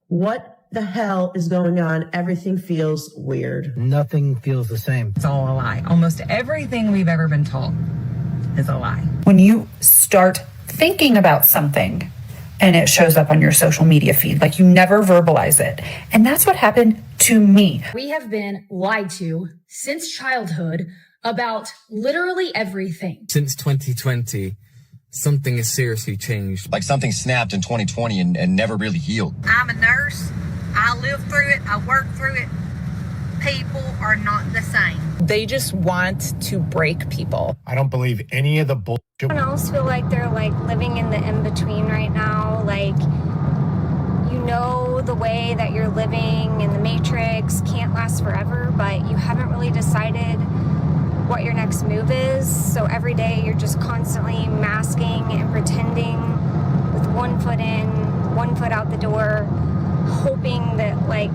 What the hell is going on? Everything feels weird. Nothing feels the same. It's all a lie. Almost everything we've ever been taught is a lie. When you start thinking about something and it shows up on your social media feed, like you never verbalize it. And that's what happened to me. We have been lied to since childhood about literally everything. Since 2020, something has seriously changed. Like something snapped in 2020 and never really healed. I'm a nurse. I live through it. I work through it. People are not the same. They just want to break people. I don't believe any of the bullshit. I almost feel like they're like living in the in-between right now. Like, you know, the way that you're living in the Matrix can't last forever, but you haven't really decided what your next move is. So every day you're just constantly masking and pretending with one foot in, one foot out the door, hoping that like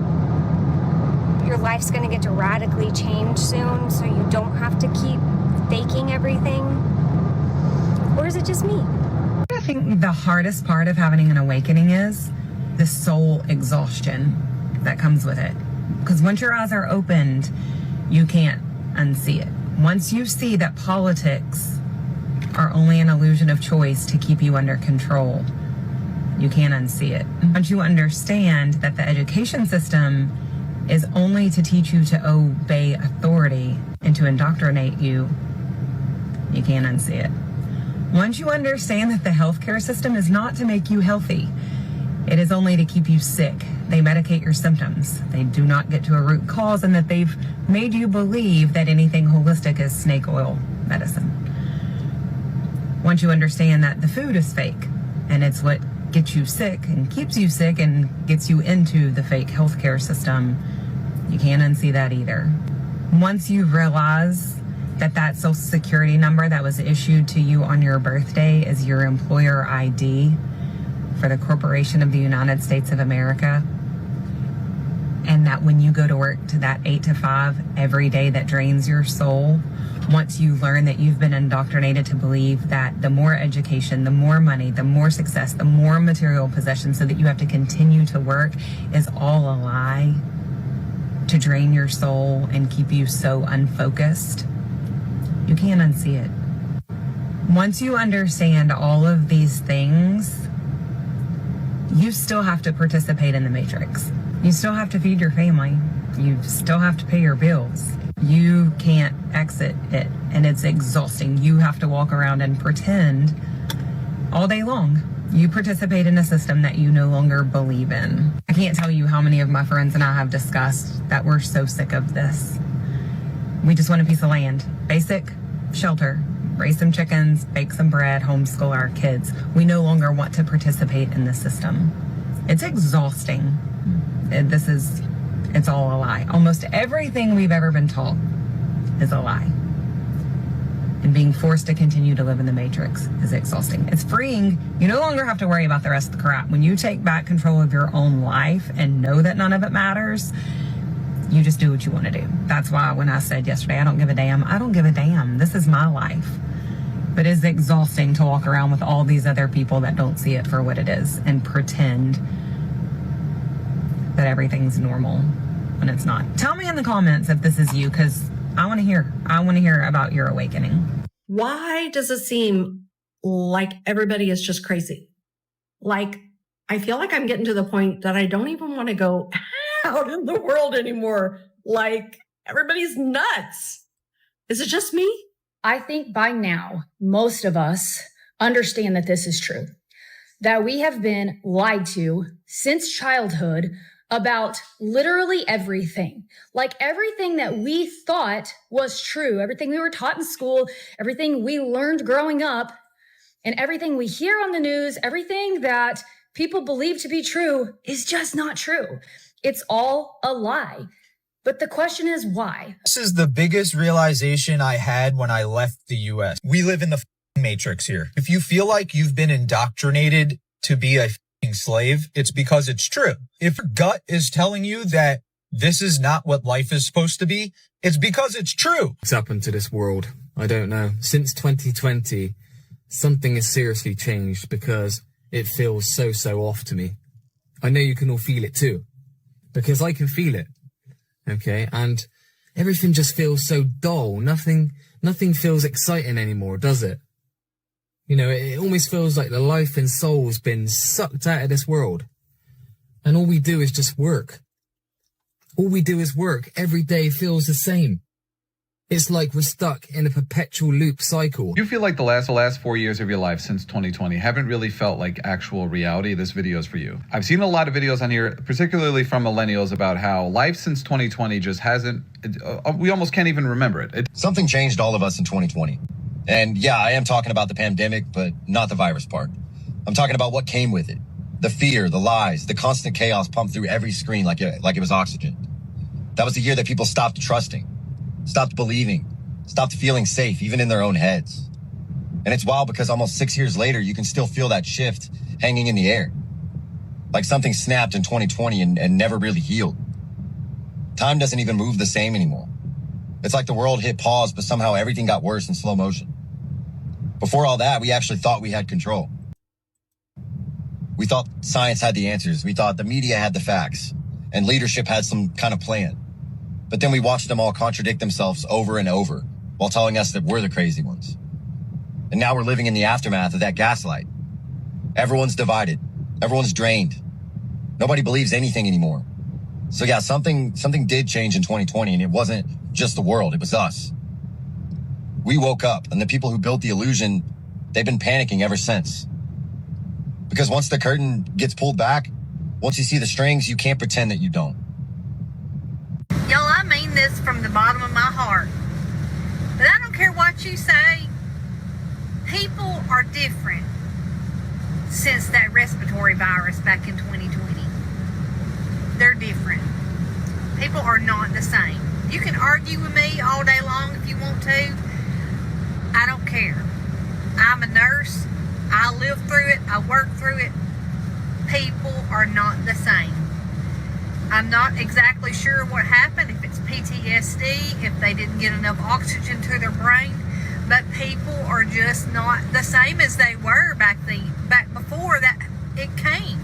your life's gonna get to radically change soon so you don't have to keep faking everything. Or is it just me? I think the hardest part of having an awakening is the soul exhaustion that comes with it. Because once your eyes are opened, you can't unsee it. Once you see that politics are only an illusion of choice to keep you under control, you can't unsee it. Once you understand that the education system is only to teach you to obey authority and to indoctrinate you, you can't unsee it. Once you understand that the healthcare system is not to make you healthy, it is only to keep you sick. They medicate your symptoms. They do not get to a root cause, and that they've made you believe that anything holistic is snake oil medicine. Once you understand that the food is fake and it's what gets you sick and keeps you sick and gets you into the fake healthcare system, you can't unsee that either. Once you realize that that social security number that was issued to you on your birthday is your employer ID for the Corporation of the United States of America, and that when you go to work to that 8 to 5 every day that drains your soul, once you learn that you've been indoctrinated to believe that the more education, the more money, the more success, the more material possessions, so that you have to continue to work, is all a lie to drain your soul and keep you so unfocused, you can't unsee it. Once you understand all of these things, you still have to participate in the Matrix. You still have to feed your family. You still have to pay your bills. You can't exit it, and it's exhausting. You have to walk around and pretend all day long. You participate in a system that you no longer believe in. I can't tell you how many of my friends and I have discussed that we're so sick of this. We just want a piece of land, basic shelter, raise some chickens, bake some bread, homeschool our kids. We no longer want to participate in the system. It's exhausting. It's all a lie. Almost everything we've ever been taught is a lie. And being forced to continue to live in the Matrix is exhausting. It's freeing. You no longer have to worry about the rest of the crap. When you take back control of your own life and know that none of it matters, you just do what you want to do. That's why when I said yesterday, I don't give a damn, I don't give a damn. This is my life. But it's exhausting to walk around with all these other people that don't see it for what it is and pretend that everything's normal when it's not. Tell me in the comments if this is you, because I want to hear. I want to hear about your awakening. Why does it seem like everybody is just crazy? Like, I feel like I'm getting to the point that I don't even want to go out in the world anymore. Like, everybody's nuts. Is it just me? I think by now, most of us understand that this is true, that we have been lied to since childhood about literally everything. Like everything that we thought was true, everything we were taught in school, everything we learned growing up, and everything we hear on the news, everything that people believe to be true is just not true. It's all a lie. But the question is why? This is the biggest realization I had when I left the US. We live in the Matrix here. If you feel like you've been indoctrinated to be a slave, it's because it's true. If your gut is telling you that this is not what life is supposed to be, it's because it's true. What's happened to this world? I don't know. Since 2020, something has seriously changed because it feels so off to me. I know you can all feel it too, because I can feel it. Okay. And everything just feels so dull. Nothing feels exciting anymore, does it? You know, it almost feels like the life and soul's been sucked out of this world. And all we do is just work. All we do is work. Every day feels the same. It's like we're stuck in a perpetual loop cycle. You feel like the last 4 years of your life since 2020 haven't really felt like actual reality. This video is for you. I've seen a lot of videos on here, particularly from millennials, about how life since 2020 just hasn't, we almost can't even remember it. Something changed all of us in 2020. And yeah, I am talking about the pandemic, but not the virus part. I'm talking about what came with it. The fear, the lies, the constant chaos pumped through every screen like it was oxygen. That was the year that people stopped trusting, stopped believing, stopped feeling safe, even in their own heads. And it's wild because almost 6 years later, you can still feel that shift hanging in the air. Like something snapped in 2020 and never really healed. Time doesn't even move the same anymore. It's like the world hit pause, but somehow everything got worse in slow motion. Before all that, we actually thought we had control. We thought science had the answers. We thought the media had the facts and leadership had some kind of plan. But then we watched them all contradict themselves over and over while telling us that we're the crazy ones. And now we're living in the aftermath of that gaslight. Everyone's divided. Everyone's drained. Nobody believes anything anymore. So yeah, something did change in 2020, and it wasn't just the world, it was us. We woke up, and the people who built the illusion, they've been panicking ever since. Because once the curtain gets pulled back, once you see the strings, you can't pretend that you don't. Y'all, I mean this from the bottom of my heart. But I don't care what you say. People are different since that respiratory virus back in 2020. They're different. People are not the same. You can argue with me all day long if you want to. I don't care. I'm a nurse. I live through it. I work through it. People are not the same. I'm not exactly sure what happened, if it's PTSD, if they didn't get enough oxygen to their brain, but people are just not the same as they were back before that it came.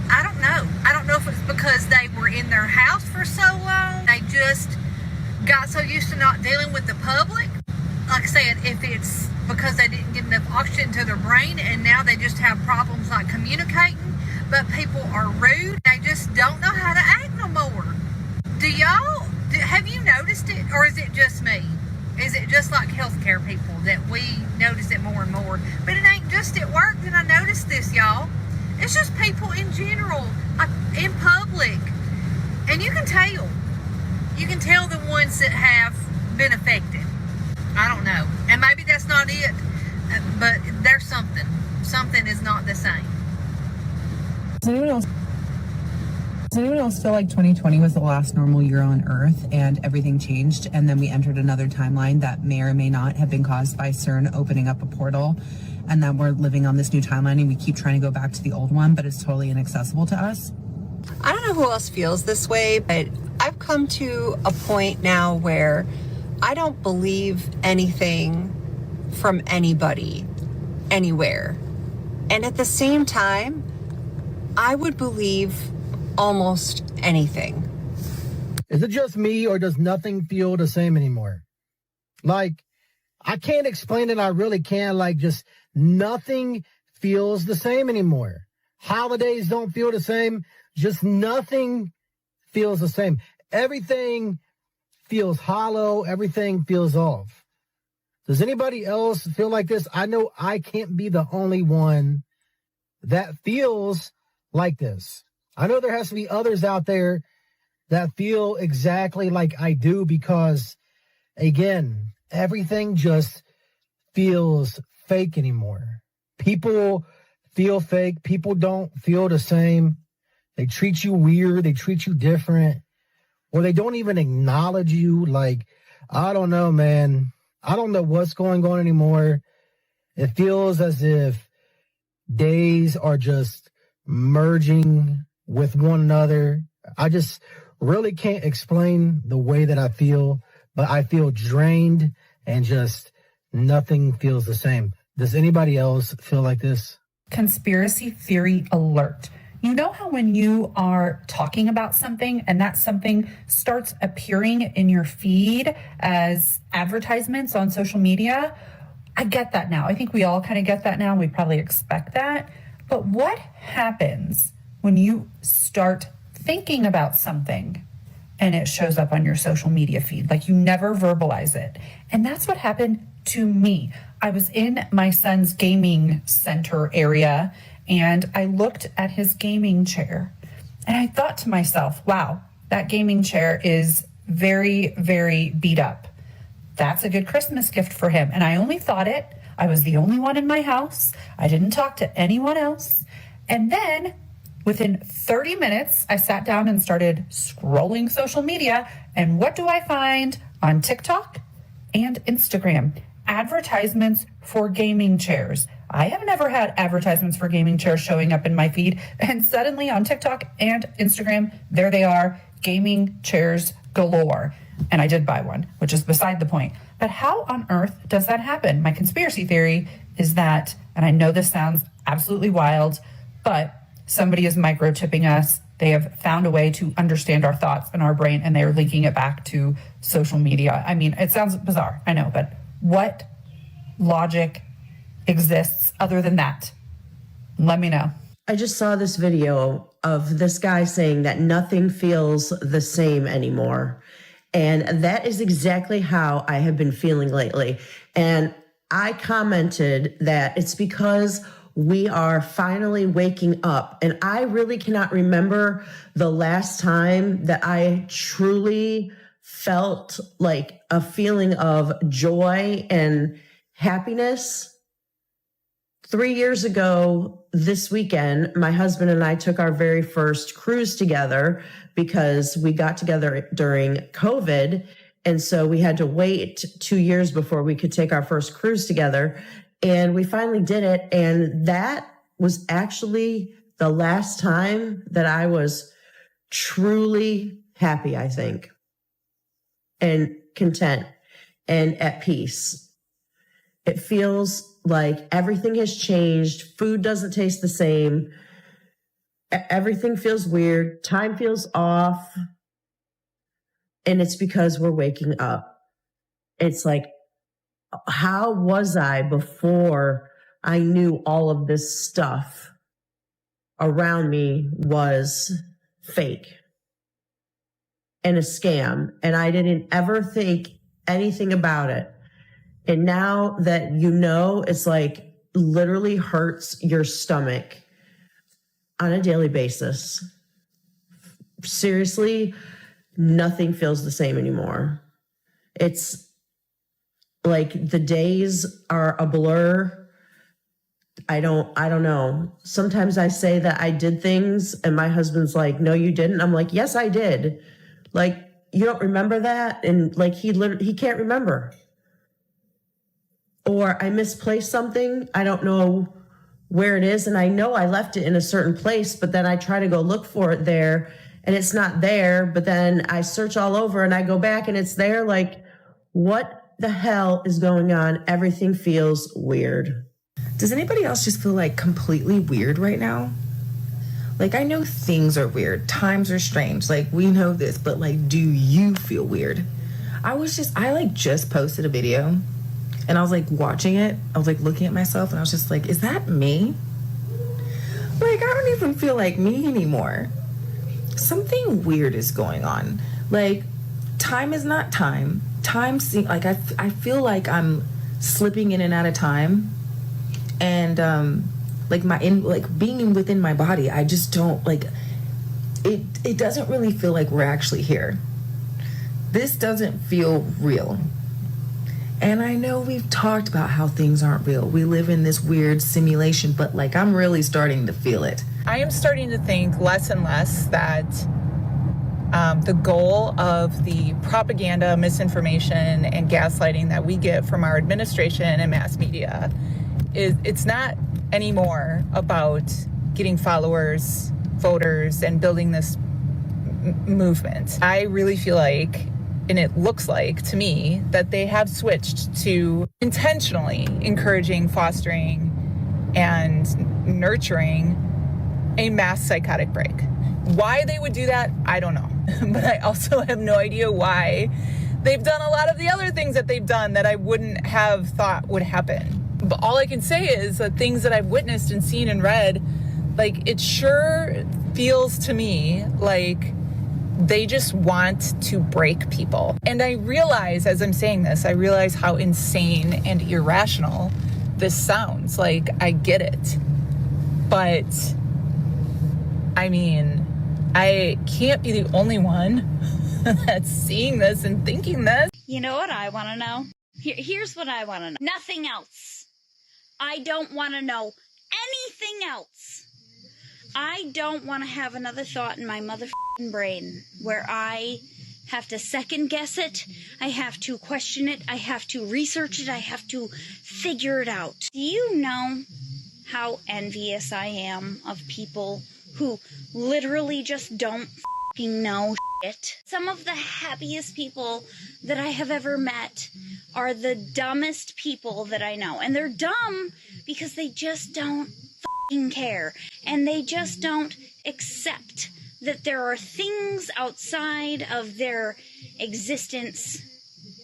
I don't know. I don't know if it's because they were in their house for so long, they just got so used to not dealing with the public. Like I said, if it's because they didn't get enough oxygen to their brain and now they just have problems like communicating, but people are rude. They just don't know how to act no more. Have you noticed it, or is it just me? Is it just like healthcare people that we notice it more and more? But it ain't just at work that I noticed this, y'all. It's just people in general, like in public. And you can tell. You can tell the ones that have been affected. I don't know. And maybe that's not it, but there's something. Something is not the same. Does anyone else feel like 2020 was the last normal year on Earth and everything changed, and then we entered another timeline that may or may not have been caused by CERN opening up a portal, and that we're living on this new timeline and we keep trying to go back to the old one, but it's totally inaccessible to us? I don't know who else feels this way, but I've come to a point now where I don't believe anything from anybody, anywhere. And at the same time, I would believe almost anything. Is it just me, or does nothing feel the same anymore? Like, I can't explain it. I really can't. Like, just nothing feels the same anymore. Holidays don't feel the same. Just nothing feels the same. Everything feels hollow. Everything feels off. Does anybody else feel like this? I know I can't be the only one that feels like this. I know there has to be others out there that feel exactly like I do, because, again, everything just feels fake anymore. People feel fake. People don't feel the same. They treat you weird. They treat you different. Or they don't even acknowledge you. Like, I don't know, man. I don't know what's going on anymore. It feels as if days are just merging with one another. I just really can't explain the way that I feel, but I feel drained and just nothing feels the same. Does anybody else feel like this? Conspiracy theory alert. You know how when you are talking about something and that something starts appearing in your feed as advertisements on social media? I get that now. I think we all kind of get that now. We probably expect that. But what happens when you start thinking about something and it shows up on your social media feed? Like you never verbalize it. And that's what happened to me. I was in my son's gaming center area and I looked at his gaming chair and I thought to myself, wow, that gaming chair is very, very beat up. That's a good Christmas gift for him. And I only thought it. I was the only one in my house. I didn't talk to anyone else. And then within 30 minutes, I sat down and started scrolling social media. And what do I find on TikTok and Instagram? Advertisements for gaming chairs. I have never had advertisements for gaming chairs showing up in my feed. And suddenly on TikTok and Instagram, there they are, gaming chairs galore. And I did buy one, which is beside the point. But how on earth does that happen? My conspiracy theory is that, and I know this sounds absolutely wild, but somebody is microchipping us. They have found a way to understand our thoughts and our brain, and they're linking it back to social media. I mean, it sounds bizarre, I know, but what logic exists other than that? Let me know. I just saw this video of this guy saying that nothing feels the same anymore. And that is exactly how I have been feeling lately. And I commented that it's because we are finally waking up. And I really cannot remember the last time that I truly felt like a feeling of joy and happiness. 3 years ago, this weekend, my husband and I took our very first cruise together because we got together during COVID. And so we had to wait 2 years before we could take our first cruise together. And we finally did it. And that was actually the last time that I was truly happy, I think, and content and at peace. It feels like everything has changed. Food doesn't taste the same. Everything feels weird. Time feels off. And it's because we're waking up. It's like, how was I before I knew all of this stuff around me was fake and a scam? And I didn't ever think anything about it. And now that you know, it's like literally hurts your stomach on a daily basis. Seriously, nothing feels the same anymore. It's like the days are a blur. I don't know. Sometimes I say that I did things and my husband's like, no, you didn't. I'm like, yes, I did. Like, you don't remember that? And like, he can't remember. Or I misplaced something. I don't know where it is. And I know I left it in a certain place, but then I try to go look for it there and it's not there. But then I search all over and I go back and it's there. Like, what the hell is going on? Everything feels weird. Does anybody else just feel like completely weird right now? Like, I know things are weird. Times are strange. Like, we know this, but like, do you feel weird? I just posted a video. And I was like watching it. I was like looking at myself and I was just like, is that me? Like, I don't even feel like me anymore. Something weird is going on. Like, time is not time. Time seems like I feel like I'm slipping in and out of time. And being within my body, I just don't like it doesn't really feel like we're actually here. This doesn't feel real. And I know we've talked about how things aren't real. We live in this weird simulation, but like, I'm really starting to feel it. I am starting to think less and less that the goal of the propaganda, misinformation, and gaslighting that we get from our administration and mass media it's not anymore about getting followers, voters, and building this movement. I really feel like, and it looks like to me, that they have switched to intentionally encouraging, fostering, and nurturing a mass psychotic break. Why they would do that, I don't know. But I also have no idea why they've done a lot of the other things that they've done that I wouldn't have thought would happen. But all I can say is the things that I've witnessed and seen and read, like, it sure feels to me like they just want to break people. And I realize, as I'm saying this, I realize how insane and irrational this sounds. Like, I get it. But, I mean, I can't be the only one that's seeing this and thinking this. You know what I want to know? Here's what I want to know. Nothing else. I don't want to know anything else. I don't want to have another thought in my motherfucking brain where I have to second guess it. I have to question it. I have to research it. I have to figure it out. Do you know how envious I am of people who literally just don't fucking know shit? Some of the happiest people that I have ever met are the dumbest people that I know. And they're dumb because they just don't fucking care. And they just don't accept that there are things outside of their existence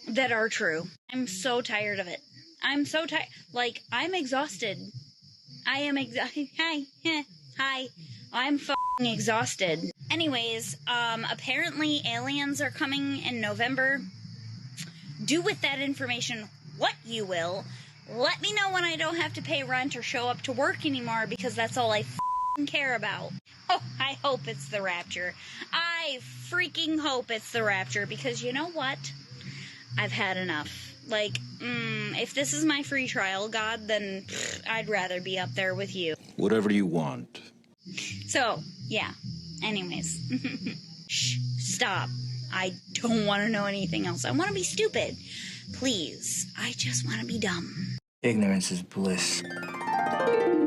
that are true. I'm so tired of it. I'm so tired. Like, I'm exhausted. I am exhausted. Hi. I'm fucking exhausted. Anyways, apparently aliens are coming in November. Do with that information what you will. Let me know when I don't have to pay rent or show up to work anymore, because that's all I fucking care about. Oh, I hope it's the rapture. I freaking hope it's the rapture, because you know what? I've had enough. Like, if this is my free trial, God, then I'd rather be up there with you. Whatever you want. So, yeah. Anyways. Shh, stop. I don't want to know anything else. I want to be stupid. Please. I just want to be dumb. Ignorance is bliss.